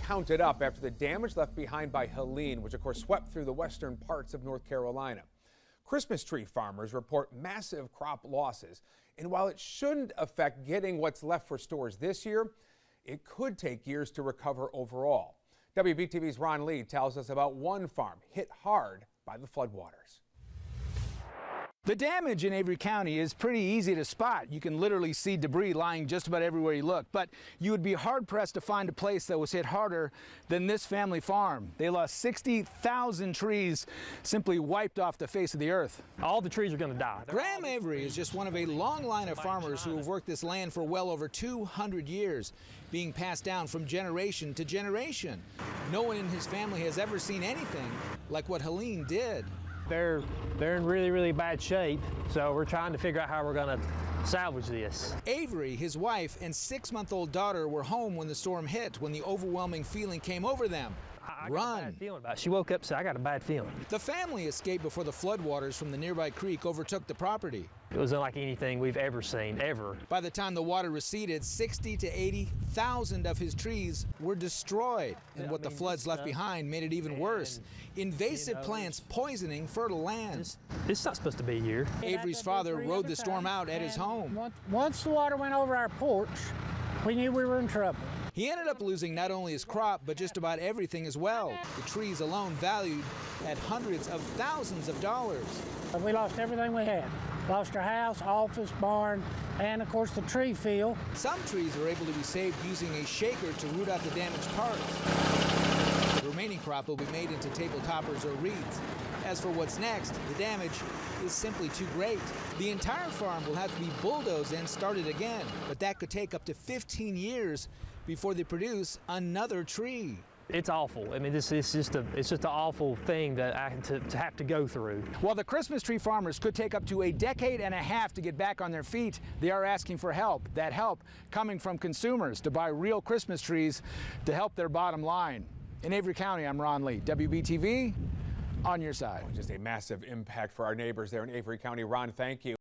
counted up after the damage left behind by Helene, which of course swept through the western parts of North Carolina. Christmas tree farmers report massive crop losses, and while it shouldn't affect getting what's left for stores this year, it could take years to recover overall. WBTV's Ron Lee tells us about one farm hit hard by the floodwaters. The damage in Avery County is pretty easy to spot. You can literally see debris lying just about everywhere you look, but you would be hard-pressed to find a place that was hit harder than this family farm. They lost 60,000 trees, simply wiped off the face of the earth. All the trees are going to die. Graham Avery is just one of a long line of farmers who have worked this land for well over 200 years, being passed down from generation to generation. No one in his family has ever seen anything like what Helene did. They're in really, really bad shape, so we're trying to figure out how we're going to salvage this. Avery, his wife, and 6-month-old daughter were home when the storm hit, when the overwhelming feeling came over them. I got a bad feeling about it. She woke up and said, I got a bad feeling. The family escaped before the floodwaters from the nearby creek overtook the property. It wasn't like anything we've ever seen, ever. By the time the water receded, 60,000 to 80,000 of his trees were destroyed. And what the floods left behind made it even worse. Invasive plants poisoning fertile land. It's not supposed to be here. Avery's father rode the storm out at his home. Once the water went over our porch, we knew we were in trouble. He ended up losing not only his crop, but just about everything as well. The trees alone valued at hundreds of thousands of dollars. We lost everything we had. Lost our house, office, barn, and of course the tree field. Some trees were able to be saved using a shaker to root out the damaged parts. The remaining crop will be made into table toppers or wreaths. As for what's next, the damage is simply too great. The entire farm will have to be bulldozed and started again, but that could take up to 15 years before they produce another tree. It's awful. I mean, it's just an awful thing that to have to go through. While the Christmas tree farmers could take up to a decade and a half to get back on their feet, they are asking for help. That help coming from consumers to buy real Christmas trees to help their bottom line. In Avery County, I'm Ron Lee, WBTV, on your side. Just a massive impact for our neighbors there in Avery County. Ron, thank you.